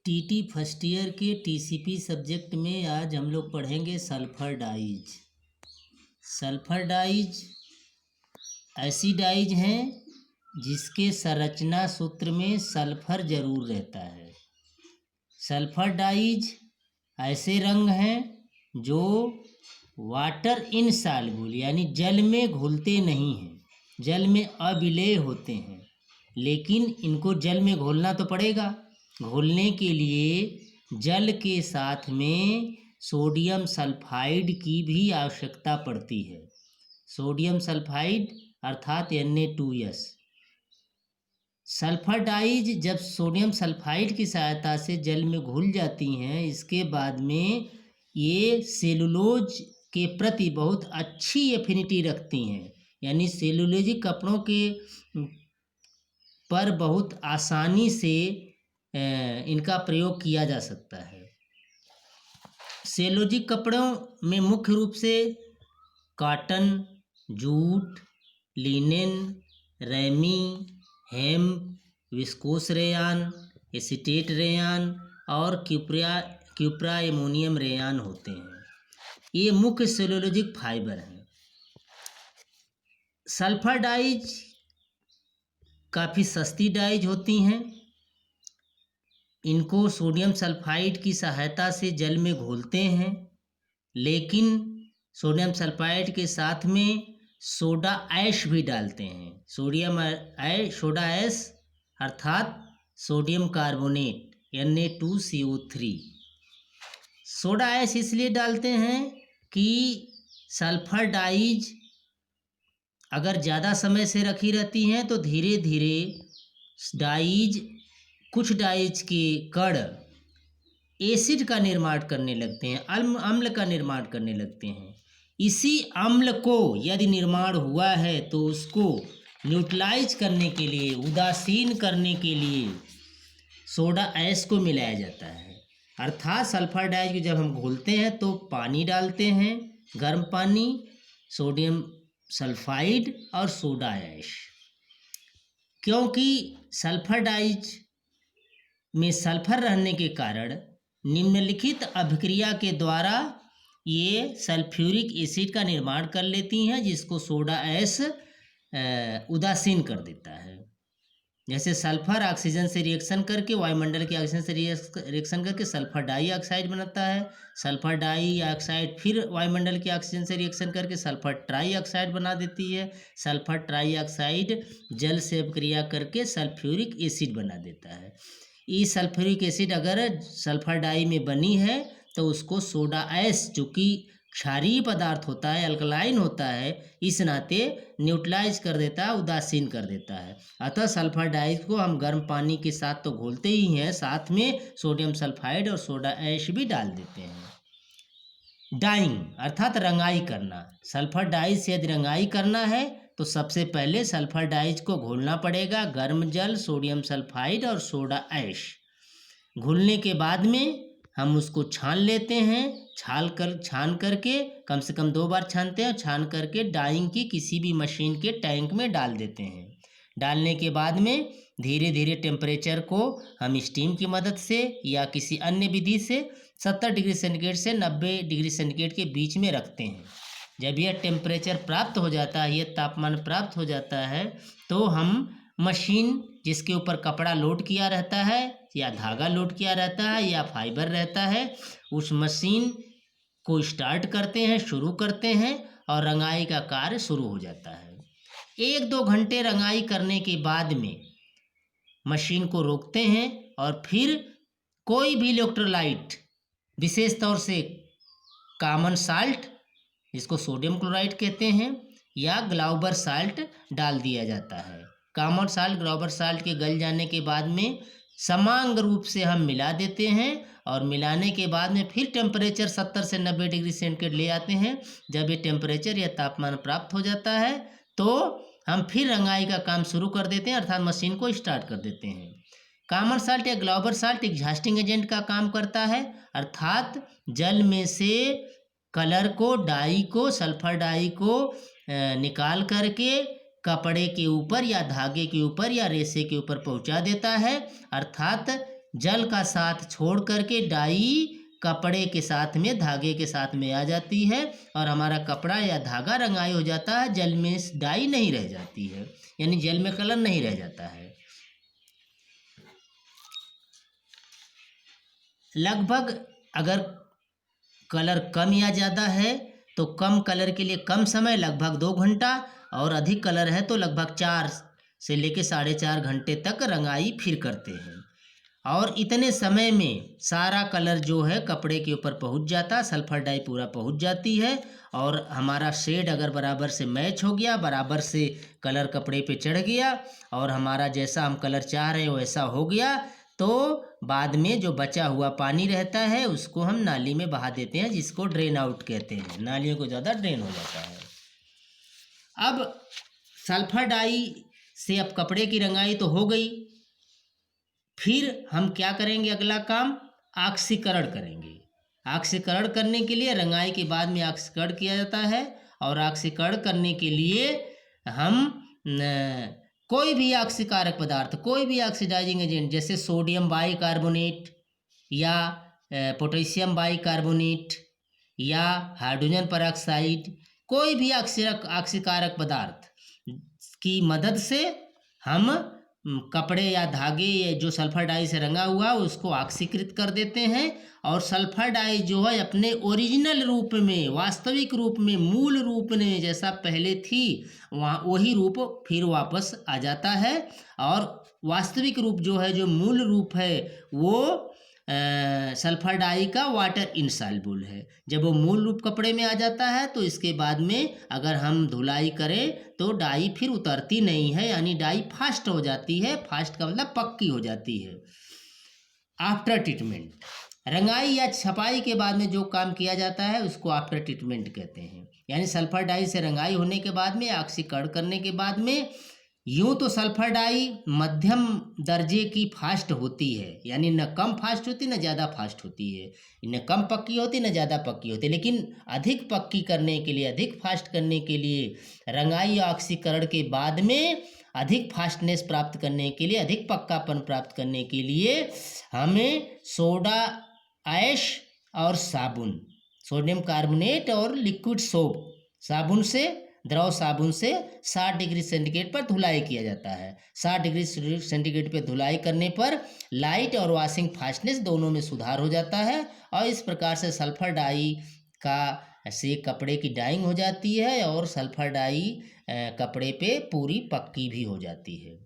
TT first year के TCP subject में आज हम लोग पढ़ेंगे सल्फर डाइज। सल्फर डाइज ऐसी डाइज हैं जिसके संरचना सूत्र में सल्फर जरूर रहता है। सल्फर डाइज ऐसे रंग हैं जो वाटर इनसॉल्युबल यानी जल में घुलते नहीं हैं, जल में अविलेय होते हैं, लेकिन इनको जल में घोलना तो पड़ेगा। घोलने के लिए जल के साथ में सोडियम सल्फाइड की भी आवश्यकता पड़ती है। सोडियम सल्फाइड अर्थात Na2S। सल्फर डाइज जब सोडियम सल्फाइड की सहायता से जल में घुल जाती हैं, इसके बाद में ये सेलुलोज के प्रति बहुत अच्छी एफिनिटी रखती हैं, यानी सेलुलोजिक कपड़ों के पर बहुत आसानी से इनका प्रयोग किया जा सकता है। सेलुलोजिक कपड़ों में मुख्य रूप से cotton, jute, linen, ramie, hemp, viscose rayon, acetate rayon और क्यूप्रा एमोनियम रेयान होते हैं। ये मुख्य सेलुलोजिक फाइबर हैं। सल्फर डाइज काफ़ी सस्ती डाइज होती हैं। इनको सोडियम सल्फाइड की सहायता से जल में घोलते हैं, लेकिन सोडियम सल्फाइड के साथ में सोडा ऐश भी डालते हैं। सोडा ऐश अर्थात sodium carbonate Na2CO3। Soda ash इसलिए डालते हैं कि सल्फर डाइज अगर ज़्यादा समय से रखी रहती हैं तो धीरे धीरे कुछ डाइज के कण एसिड का निर्माण करने लगते हैं, अम्ल का निर्माण करने लगते हैं। इसी अम्ल को यदि निर्माण हुआ है तो उसको न्यूट्रलाइज करने के लिए, उदासीन करने के लिए सोडा ऐश को मिलाया जाता है। अर्थात सल्फर डाइज को जब हम घोलते हैं तो पानी डालते हैं, गर्म पानी, सोडियम सल्फाइड और सोडा ऐश। क्योंकि सल्फर डाइज में सल्फर रहने के कारण निम्नलिखित अभिक्रिया के द्वारा ये सल्फ्यूरिक एसिड का निर्माण कर लेती हैं, जिसको सोडा ऐश उदासीन कर देता है। जैसे सल्फर ऑक्सीजन से रिएक्शन करके, वायुमंडल के ऑक्सीजन से रिएक्शन करके सल्फर डाइऑक्साइड बनाता है। सल्फर डाइऑक्साइड फिर वायुमंडल के ऑक्सीजन से रिएक्शन करके सल्फर ट्राइऑक्साइड बना देती है। सल्फर ट्राइऑक्साइड जल से अभिक्रिया करके सल्फ्यूरिक एसिड बना देता है। ये सल्फ्यूरिक एसिड अगर सल्फर डाई में बनी है तो उसको सोडा ऐश, जो कि क्षारीय पदार्थ होता है, अल्कलाइन होता है, इस नाते न्यूट्रलाइज कर देता है, उदासीन कर देता है। अतः सल्फर डाई को हम गर्म पानी के साथ तो घोलते ही हैं, साथ में सोडियम सल्फाइड और सोडा ऐश भी डाल देते हैं। डाइंग अर्थात रंगाई करना। सल्फर डाई से यदि रंगाई करना है तो सबसे पहले सल्फर डाइज को घोलना पड़ेगा, गर्म जल, सोडियम सल्फाइड और सोडा ऐश। घुलने के बाद में हम उसको छान लेते हैं। छान करके कम से कम 2 बार छानते हैं। छान करके डाइंग की किसी भी मशीन के टैंक में डाल देते हैं। डालने के बाद में धीरे धीरे टेम्परेचर को हम स्टीम की मदद से या किसी अन्य विधि से 70 डिग्री सेंटीग्रेड से 90 डिग्री सेंटीग्रेड के बीच में रखते हैं। जब यह टेम्परेचर प्राप्त हो जाता है, यह तापमान प्राप्त हो जाता है, तो हम मशीन जिसके ऊपर कपड़ा लोड किया रहता है या धागा लोड किया रहता है या फाइबर रहता है, उस मशीन को स्टार्ट करते हैं, शुरू करते हैं और रंगाई का कार्य शुरू हो जाता है। 1-2 घंटे रंगाई करने के बाद में मशीन को रोकते हैं और फिर कोई भी इलेक्ट्रोलाइट, विशेष तौर से कॉमन साल्ट जिसको सोडियम क्लोराइड कहते हैं या ग्लाउबर साल्ट डाल दिया जाता है। कॉमन साल्ट, ग्लाउबर साल्ट के गल जाने के बाद में समान रूप से हम मिला देते हैं और मिलाने के बाद में फिर टेम्परेचर 70 से 90 डिग्री सेंटीग्रेड ले आते हैं। जब ये टेम्परेचर या तापमान प्राप्त हो जाता है तो हम फिर रंगाई का काम शुरू कर देते हैं, अर्थात मशीन को स्टार्ट कर देते हैं। कॉमन साल्ट या ग्लाउबर साल्ट एग्जास्टिंग एजेंट का काम करता है, अर्थात जल में से कलर को, डाई को, सल्फर डाई को निकाल करके कपड़े के ऊपर या धागे के ऊपर या रेशे के ऊपर पहुंचा देता है, अर्थात जल का साथ छोड़ करके डाई कपड़े के साथ में, धागे के साथ में आ जाती है और हमारा कपड़ा या धागा रंगाई हो जाता है, जल में डाई नहीं रह जाती है, यानी जल में कलर नहीं रह जाता है। लगभग अगर कलर कम या ज़्यादा है तो कम कलर के लिए कम समय, लगभग 2 घंटा, और अधिक कलर है तो लगभग 4 से लेकर 4.5 घंटे तक रंगाई फिर करते हैं। और इतने समय में सारा कलर जो है कपड़े के ऊपर पहुंच जाता, सल्फर डाई पूरा पहुंच जाती है और हमारा शेड अगर बराबर से मैच हो गया, बराबर से कलर कपड़े पे चढ़ गया और हमारा जैसा हम कलर चाह रहे हैं वैसा हो गया, तो बाद में जो बचा हुआ पानी रहता है उसको हम नाली में बहा देते हैं, जिसको ड्रेन आउट कहते हैं। नालियों को ज़्यादा ड्रेन हो जाता है। अब सल्फर डाई से अब कपड़े की रंगाई तो हो गई, फिर हम क्या करेंगे, अगला काम ऑक्सीकरण करेंगे। ऑक्सीकरण करने के लिए रंगाई के बाद में ऑक्सीकरण किया जाता है और ऑक्सीकरण करने के लिए हम कोई भी ऑक्सीकारक पदार्थ, कोई भी ऑक्सीडाइजिंग एजेंट जैसे सोडियम बाइकार्बोनेट या पोटेशियम बाइकार्बोनेट या हाइड्रोजन पेरोक्साइड, कोई भी ऑक्सीकारक पदार्थ की मदद से हम कपड़े या धागे जो सल्फर डाई से रंगा हुआ उसको ऑक्सीकृत कर देते हैं और सल्फर डाई जो है अपने ओरिजिनल रूप में, वास्तविक रूप में, मूल रूप में जैसा पहले थी वहाँ वही रूप फिर वापस आ जाता है। और वास्तविक रूप जो है, जो मूल रूप है, वो सल्फर डाई का वाटर इनसॉल्युबल है। जब वो मूल रूप कपड़े में आ जाता है तो इसके बाद में अगर हम धुलाई करें तो डाई फिर उतरती नहीं है, यानी डाई फास्ट हो जाती है। फास्ट का मतलब पक्की हो जाती है। आफ्टर ट्रीटमेंट, रंगाई या छपाई के बाद में जो काम किया जाता है उसको आफ्टर ट्रीटमेंट कहते हैं। यानी सल्फर डाई से रंगाई होने के बाद में, ऑक्सीकरण करने के बाद में, यूँ तो सल्फर डाई मध्यम दर्जे की फास्ट होती है, यानी न कम फास्ट होती न ज़्यादा फास्ट होती है, न कम पक्की होती न ज़्यादा पक्की होती है। लेकिन अधिक पक्की करने के लिए, अधिक फास्ट करने के लिए, रंगाई या ऑक्सीकरण के बाद में अधिक फास्टनेस प्राप्त करने के लिए, अधिक पक्कापन प्राप्त करने के लिए हमें सोडा ऐश और साबुन, सोडियम कार्बोनेट और लिक्विड सोप, साबुन से, द्रव साबुन से 60 डिग्री सेंटीग्रेड पर धुलाई किया जाता है। 60 डिग्री सेंटीग्रेड पर धुलाई करने पर लाइट और वॉशिंग फास्टनेस दोनों में सुधार हो जाता है और इस प्रकार से सल्फर डाई का से कपड़े की डाइंग हो जाती है और सल्फर डाई कपड़े पे पूरी पक्की भी हो जाती है।